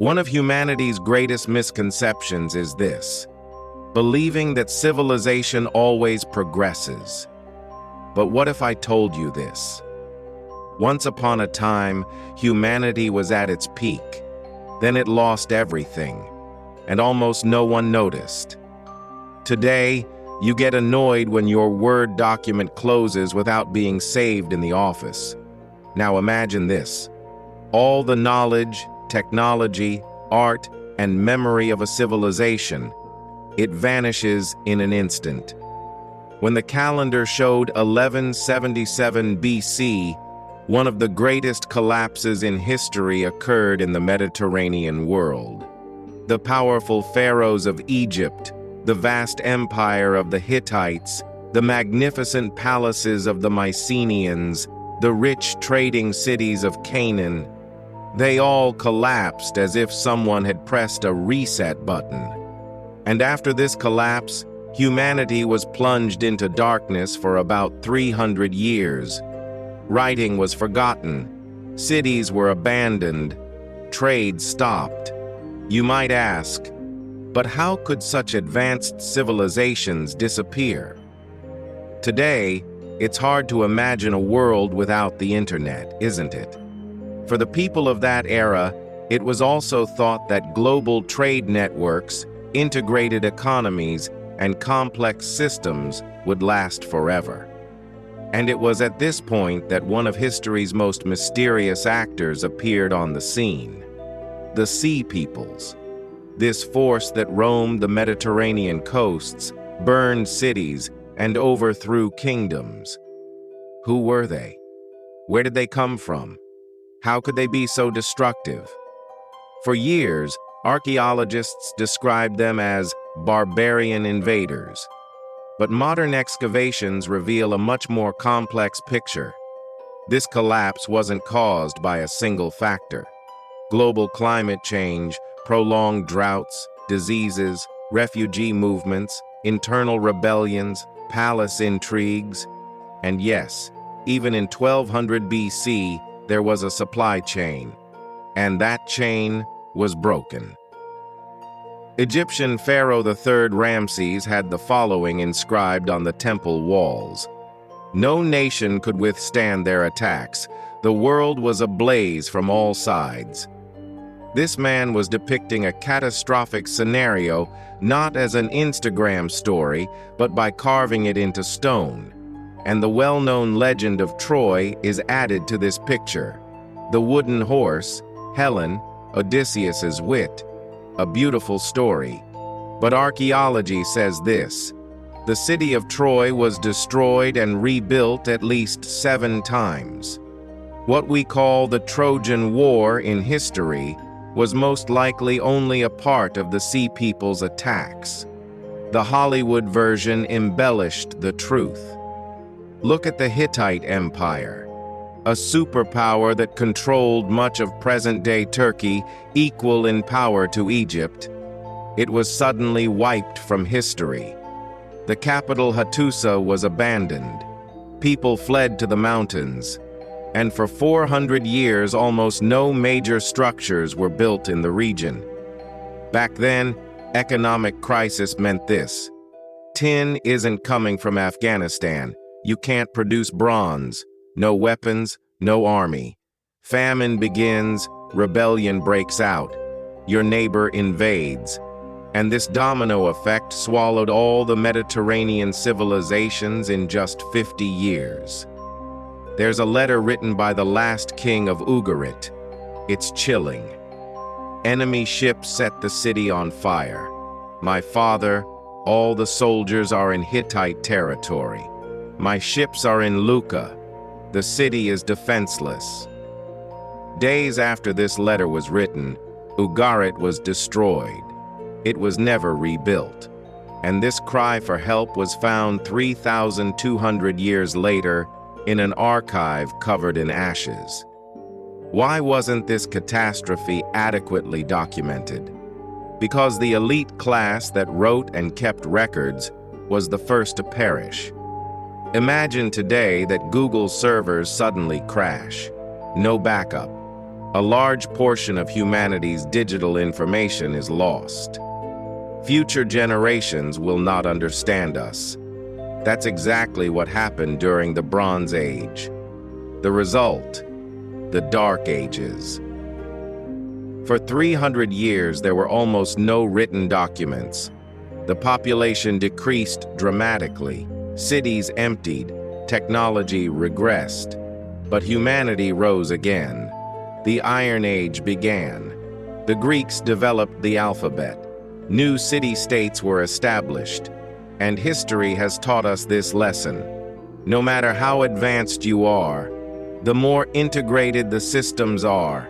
One of humanity's greatest misconceptions is this: believing that civilization always progresses. But what if I told you this? Once upon a time, humanity was at its peak. Then it lost everything, and almost no one noticed. Today, you get annoyed when your Word document closes without being saved in the office. Now imagine this: all the knowledge, technology, art, and memory of a civilization, it vanishes in an instant. When the calendar showed 1177 BC, one of the greatest collapses in history occurred in the Mediterranean world. The powerful pharaohs of Egypt, the vast empire of the Hittites, the magnificent palaces of the Mycenaeans, the rich trading cities of Canaan, they all collapsed as if someone had pressed a reset button. And after this collapse, humanity was plunged into darkness for about 300 years. Writing was forgotten, cities were abandoned, trade stopped. You might ask, but how could such advanced civilizations disappear? Today, it's hard to imagine a world without the internet, isn't it? For the people of that era, it was also thought that global trade networks, integrated economies, and complex systems would last forever. And it was at this point that one of history's most mysterious actors appeared on the scene: the Sea Peoples. This force that roamed the Mediterranean coasts, burned cities, and overthrew kingdoms. Who were they? Where did they come from? How could they be so destructive? For years, archaeologists described them as barbarian invaders. But modern excavations reveal a much more complex picture. This collapse wasn't caused by a single factor. Global climate change, prolonged droughts, diseases, refugee movements, internal rebellions, palace intrigues, and yes, even in 1200 BC, there was a supply chain, and that chain was broken. Egyptian Pharaoh III Ramses had the following inscribed on the temple walls: "No nation could withstand their attacks. The world was ablaze from all sides." This man was depicting a catastrophic scenario not as an Instagram story, but by carving it into stone. And the well-known legend of Troy is added to this picture. The wooden horse, Helen, Odysseus's wit. A beautiful story. But archaeology says this: the city of Troy was destroyed and rebuilt at least 7 times. What we call the Trojan War in history was most likely only a part of the Sea People's attacks. The Hollywood version embellished the truth. Look at the Hittite Empire, a superpower that controlled much of present-day Turkey, equal in power to Egypt. It was suddenly wiped from history. The capital Hattusa was abandoned. People fled to the mountains. And for 400 years, almost no major structures were built in the region. Back then, economic crisis meant this: tin isn't coming from Afghanistan. You can't produce bronze. No weapons, no army. Famine begins, rebellion breaks out. Your neighbor invades. And this domino effect swallowed all the Mediterranean civilizations in just 50 years. There's a letter written by the last king of Ugarit. It's chilling. Enemy ships set the city on fire. My father, all the soldiers are in Hittite territory. My ships are in Luka. The city is defenseless. Days after this letter was written, Ugarit was destroyed. It was never rebuilt. And this cry for help was found 3,200 years later in an archive covered in ashes. Why wasn't this catastrophe adequately documented? Because the elite class that wrote and kept records was the first to perish. Imagine today that Google's servers suddenly crash. No backup. A large portion of humanity's digital information is lost. Future generations will not understand us. That's exactly what happened during the Bronze Age. The result, the Dark Ages. For 300 years, there were almost no written documents. The population decreased dramatically, cities emptied, technology regressed. But humanity rose again. The Iron Age began. The Greeks developed the alphabet. New city-states were established. And history has taught us this lesson. No matter how advanced you are, the more integrated the systems are,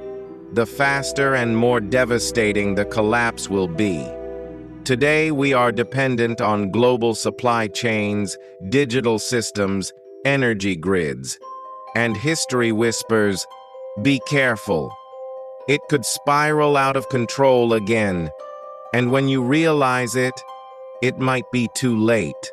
the faster and more devastating the collapse will be. Today, we are dependent on global supply chains, digital systems, energy grids, and history whispers, be careful. It could spiral out of control again, and when you realize it, it might be too late.